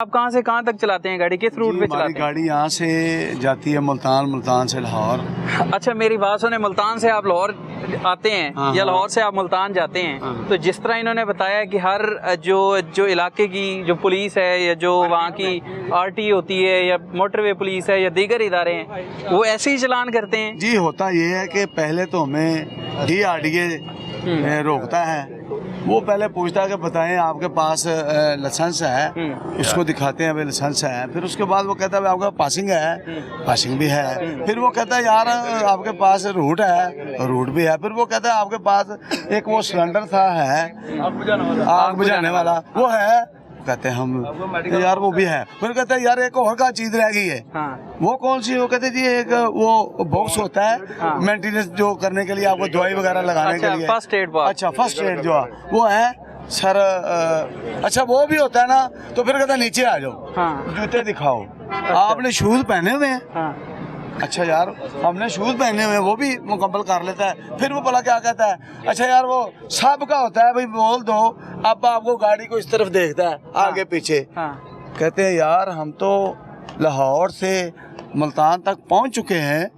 आप कहाँ से कहाँ तक चलाते हैं गाड़ी, किस रूट पे चलाते हैं? गाड़ी यहाँ से जाती है मुल्तान, मुल्तान से लाहौर। अच्छा मेरी बात सुने, मुल्तान से आप लाहौर आते हैं या लाहौर से आप मुल्तान जाते हैं, तो जिस तरह इन्होंने बताया कि हर जो इलाके की जो पुलिस है या जो वहाँ की आरटी होती है या मोटरवे पुलिस है या दीगर इदारे हैं, वो ऐसे ही चलान करते हैं? जी होता ये है कि पहले तो हमें DRDA रोकता है, वो पहले पूछता है कि बताएं आपके पास लाइसेंस है, उसको दिखाते हैं भाई लाइसेंस है। फिर उसके बाद वो कहता है भाई आपका पासिंग है, पासिंग भी है। फिर वो कहता है यार आपके पास रूट है, रूट भी है। फिर वो कहता है आपके पास एक वो सिलेंडर था है आग बुझाने वाला, वो है। कहते हैं हम यार वो भी है। फिर कहते हैं यार एक और का चीज रह गई है। वो कौन सी? वो कहते जी एक वो बॉक्स होता है मेंटेनेंस जो करने के लिए, आपको दवाई वगैरह लगाने के लिए, फर्स्ट एड बॉक्स। अच्छा फर्स्ट एड जो है वो है सर। अच्छा वो भी होता है ना। तो फिर कहता है नीचे आ जाओ, जूते दिखाओ, आपने शूज पहने हुए हैं? अच्छा यार हमने शूज पहने हुए हैं, वो भी मुकम्मल कर लेता है। फिर वो भला क्या कहता है, अच्छा यार वो सब का होता है भाई बोल दो। अब आपको गाड़ी को इस तरफ देखता है आगे पीछे। कहते हैं यार हम तो लाहौर से मुल्तान तक पहुंच चुके हैं,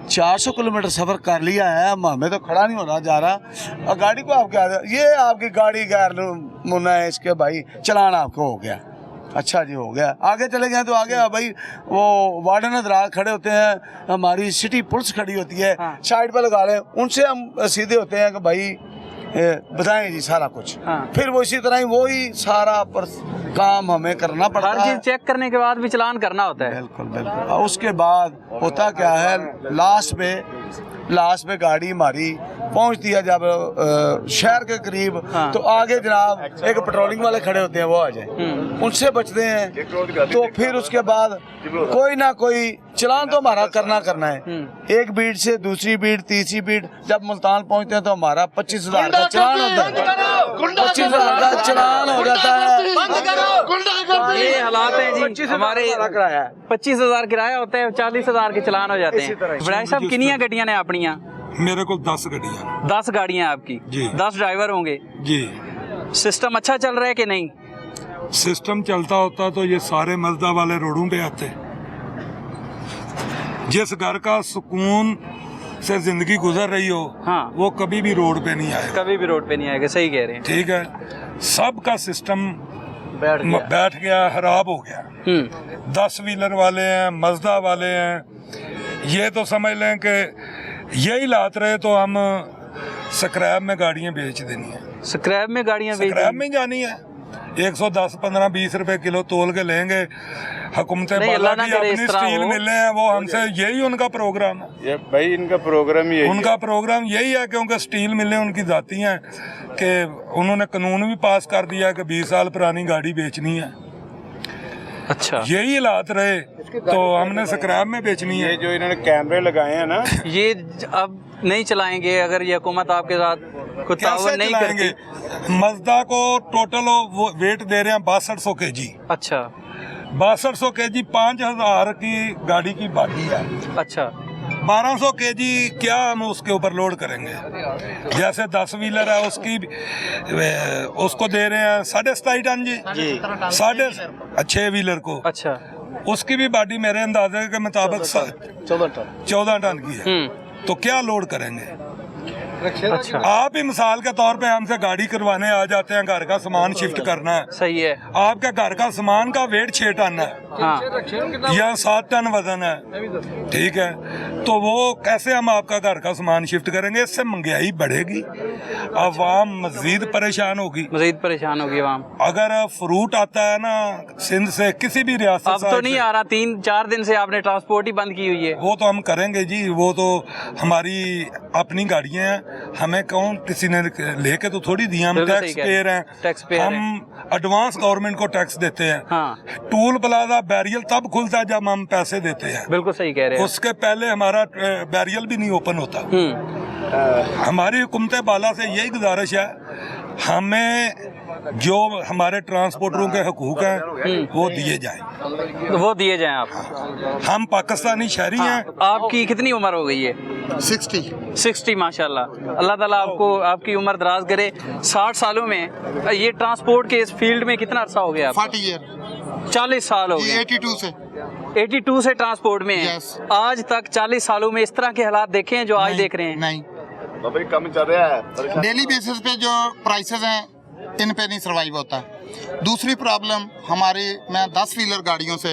400 किलोमीटर सफर कर लिया है, हमें तो खड़ा नहीं होना जा रहा और गाड़ी को आप क्या, ये आपकी गाड़ी गैर मुन्ना है इसके भाई, चलान आपको हो गया। अच्छा जी हो गया। आगे चले गए तो आगे भाई वो वार्डन हजरात खड़े होते हैं, हमारी सिटी पुलिस खड़ी होती है, साइड पर लगा लें, उनसे हम सीधे होते हैं कि भाई बताएं जी सारा कुछ। फिर वो इसी तरह ही वही सारा काम हमें करना पड़ता है। हर चीज चेक करने के बाद भी चलान करना होता है। बिल्कुल बिल्कुल। और उसके बाद होता क्या है, लास्ट पे गाड़ी हमारी पहुंचती है जब शहर के करीब, तो आगे जनाब एक पेट्रोलिंग वाले खड़े होते हैं, वो आ जाए, उनसे बचते हैं। तो फिर उसके बाद कोई ना कोई चलान तो हमारा करना है। एक बीट से दूसरी बीट, तीसरी बीट, जब मुल्तान पहुंचते हैं तो हमारा 25,000 का चलान होता है। 25,000 का चलान हो जाता है। ये हालात है जी हमारे। 25,000 किराया होता है, 40,000 के चलान हो जाते हैं। बड़ाई साहब कितनी गड्डियां ने अपनियां? मेरे को 10 गाड़ियाँ। 10 गाड़ियां आपकी जी। 10 ड्राइवर होंगे जी। सिस्टम अच्छा चल रहा है कि नहीं? सिस्टम चलता होता तो ये सारे मजदा वाले रोडों पे आते। जिस घर का सुकून से जिंदगी गुजर रही हो, वो कभी भी रोड पे नहीं आएगा। कभी भी रोड पे नहीं आएगा, सही कह रहे हैं। ठीक है, सबका सिस्टम बैठ गया, खराब हो गया। 10 व्हीलर वाले हैं, मजदा वाले हैं, ये तो समझ लें कि यही लात रहे तो हम स्क्रैप में गाड़ियां बेच देनी है। स्क्रैप में गाड़ियां स्क्रैप में जानी है। 110, 15, 20 रुपए किलो तोल के लेंगे। हुकूमतें बाला की अपनी स्टील मिले हैं, वो हमसे यही उनका प्रोग्राम है। ये भाई इनका प्रोग्राम यही उनका प्रोग्राम यही है, क्योंकि स्टील मिले उनकी जाती हैं कि उन्होंने कानून भी पास कर दिया कि 20 साल पुरानी गाड़ी बेचनी है। अच्छा यही हालात रहे तो हमने स्क्रैप में बेचनी है। ये जो इन्होंने कैमरे लगाए हैं ना, ये अब नहीं चलाएंगे अगर ये हुकूमत आपके साथ कुछ ताउन नहीं करती? मजदा को टोटल वो वेट दे रहे हैं 6200 kg। अच्छा 6200 kg 5000 की गाड़ी की बाकी है। अच्छा 1200 kg क्या हम उसके ऊपर लोड करेंगे? जैसे 10 व्हीलर है उसको दे रहे हैं 27.5 टन जी। 6 व्हीलर को। अच्छा उसकी भी बाडी मेरे अंदाजे के मुताबिक 14 टन की है। तो क्या लोड करेंगे? अच्छा आप ही मिसाल के तौर पे हमसे गाड़ी करवाने आ जाते हैं, घर का सामान शिफ्ट करना है। सही है। आपके घर का सामान का वेट 6 टन है या 7 टन वजन है, ठीक है, तो वो कैसे हम आपका घर का सामान शिफ्ट करेंगे? इससे महंगाई बढ़ेगी, आवाम मजीद परेशान होगी। आवाम। अगर फ्रूट आता है ना सिंध से, किसी भी रियासत अब तो नहीं आ रहा, 3-4 दिन से आपने ट्रांसपोर्ट ही बंद की हुई है। वो तो हम करेंगे जी, वो तो हमारी अपनी गाड़ियां हैं, हमें कौन किसी ने लेके तो थोड़ी दी, हम टैक्स पेयर हैं, हम एडवांस गवर्नमेंट को टैक्स देते हैं। टूल प्लाजा बैरियल तब खुलता है जब हम पैसे देते हैं। बिल्कुल सही कह रहे हैं। उसके पहले हमारा बैरियल भी नहीं ओपन होता। हमारी हुकूमत बाला से यही गुजारिश है, हमें जो हमारे ट्रांसपोर्टरों के हकूक हैं वो दिए जाएं। वो दिए जाएं आप। हम पाकिस्तानी शहरी हैं। आपकी कितनी उम्र हो गई है? 60 माशाल्लाह। अल्लाह ताला आपको आपकी उम्र दराज करे। 60 सालों में ये ट्रांसपोर्ट के इस फील्ड में कितना अर्सा हो गया? 40 ईयर। 40 साल हो गए 82 से 82 से ट्रांसपोर्ट में है। Yes. आज तक 40 सालों में इस तरह के हालात देखे हैं जो आज देख रहे हैं? नहीं, कम चल रहा है। डेली बेसिस पे जो प्राइसेस हैं इन पे नहीं सर्वाइव होता। दूसरी प्रॉब्लम हमारी, मैं 10 व्हीलर गाड़ियों से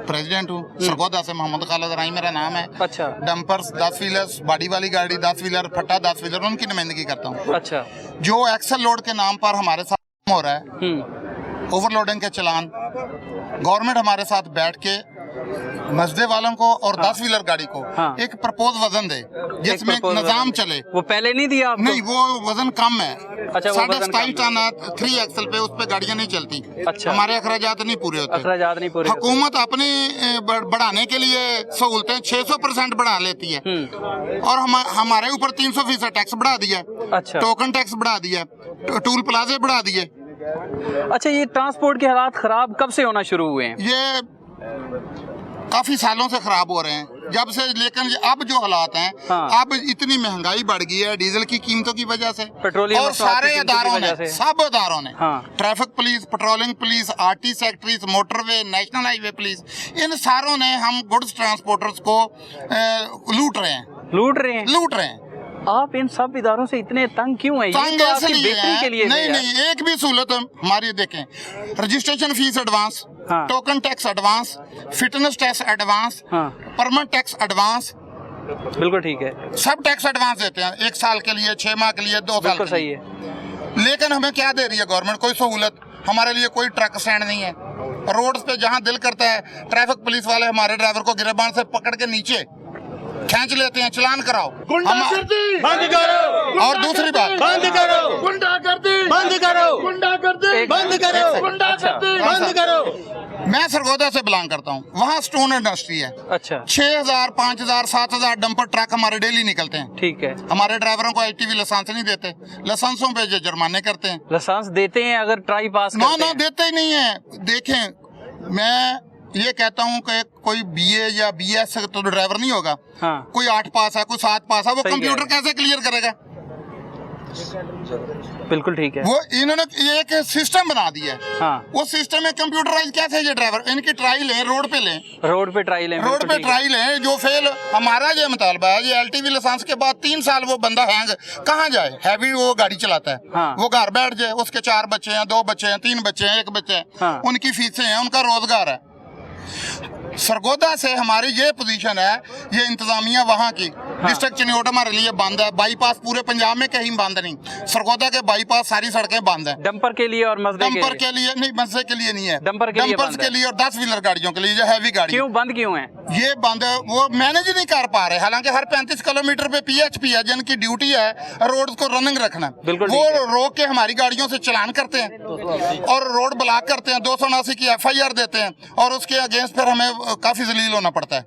प्रेसिडेंट हूँ, सरगोदा से, मोहम्मद खालिद राई मेरा नाम है। अच्छा। डंपर्स 10 व्हीलर्स, बॉडी वाली गाड़ी 10 व्हीलर, फट्टा 10 व्हीलर, उनकी नुमाइंदगी करता हूँ। अच्छा। जो एक्सल लोड के नाम पर हमारे साथ हो रहा है, ओवरलोडिंग के चलान, गवर्नमेंट हमारे साथ बैठ के मजदे वालों को और 10 व्हीलर गाड़ी को एक प्रपोज वजन दे जिसमें निजाम चले। वो पहले नहीं दिया आपको? नहीं, वो वजन कम है। अच्छा, 27.5 टन 3 एक्सल पे, उस पे गाड़ियां नहीं चलती। अच्छा। हमारे अखराजात नहीं पूरे होते। अखराजात नहीं पूरे होते। हुकूमत अपनी बढ़ाने के लिए सहूलतें 600% बढ़ा लेती है और हमारे ऊपर 300% टैक्स बढ़ा दिया। अच्छा। टोकन टैक्स बढ़ा दिया, टूल प्लाजे बढ़ा दिए। अच्छा, ये ट्रांसपोर्ट के हालात खराब कब से होना शुरू हुए हैं? ये काफी सालों से खराब हो रहे हैं जब से, लेकिन अब जो हालात हैं, अब इतनी महंगाई बढ़ गई है डीजल की कीमतों की वजह से, पेट्रोलियम और सारे इदारों ने, सब इदारों ने, हाँ। Traffic police, patrolling police, RT secretaries, motorway, national highway police, इन सारों ने हम गुड्स ट्रांसपोर्टर्स को लूट रहे हैं। आप इन सब इदारों से इतने तंग क्यों हैं? तंग ये तो आपकी इसलिए बेहतरी के लिए नहीं, एक भी सहूलत हमारी देखें, registration fees advance, token tax advance, fitness tax advance, permanent tax advance, बिल्कुल ठीक है, सब टैक्स एडवांस देते हैं, 1 साल के लिए, 6 माह के लिए, 2 साल के लिए। सही है। लेकिन हमें क्या दे रही है गवर्नमेंट? कोई सहूलत हमारे लिए, कोई ट्रक स्टैंड नहीं है। रोड्स पे जहां दिल करता है, ट्रैफिक पुलिस वाले हमारे ड्राइवर को गिरबान से पकड़ के नीचे खींच लेते हैं, चलान कराओ, गुंडागर्दी बंद करो। और दूसरी बात, बंद करो गुंडागर्दी, बंद करो गुंडागर्दी, बंद करो गुंडागर्दी, बंद करो। मैं सरगोदा से बिलोंग करता हूँ, वहाँ स्टोन इंडस्ट्री है। अच्छा। 6000, 5000, 7000 डंपर ट्रक हमारे डेली निकलते हैं। ठीक है। हमारे ड्राइवरों को ITV लाइसेंस नहीं देते, लाइसेंसों पे जुर्माने करते हैं। लाइसेंस देते हैं अगर ट्राई पास ना करते हैं? देते ही नहीं है। देखें, मैं ये कहता हूँ कि कोई BA या BS तो ड्राइवर नहीं होगा। कोई 8 पास है, कोई 7 पास है, वो कंप्यूटर कैसे क्लियर करेगा? बिल्कुल ठीक है। वो इन्होंने एक सिस्टम बना दिया है। वो सिस्टम है कंप्यूटराइज। कैसे ये ड्राइवर, इनकी ट्राई लें, रोड पे लें, रोड पे ट्राई लें, जो फेल, हमारा ये मुतालबा है, ये LTV लाइसेंस के बाद 3 साल वो बंदा हैंग कहाँ जाए, हैवी वो गाड़ी चलाता है, वो घर बैठ जाए, उसके 4 बच्चे हैं, 2 बच्चे हैं, 3 बच्चे हैं, 1 बच्चे हैं, उनकी फीसें हैं, उनका रोजगार है। सरगोदा से हमारी ये पोजीशन है, ये इंतजामिया वहाँ की, डिस्ट्रिक्ट चिन्योट हमारे लिए बंद है, बाईपास पूरे पंजाब में कहीं बंद नहीं, सरगोदा के बाईपास सारी सड़कें बंद है। डंपर के लिए और मजदे डंपर के लिए नहीं, मजदे के लिए नहीं है, डंपर्स के लिए और 10 व्हीलर गाड़ियों के लिए, जो हैवी गाड़ी। क्यों बंद क्यों है? ये बंद है, वो मैनेज नहीं कर पा रहे। हालांकि हर 35 किलोमीटर पे PHP है, जिनकी ड्यूटी है रोड को रनिंग रखना, वो रोक के हमारी गाड़ियों से चलान करते हैं और रोड ब्लॉक करते हैं, 279 की FIR देते हैं और उसके अगेंस्ट फिर हमें काफी जलील होना पड़ता है।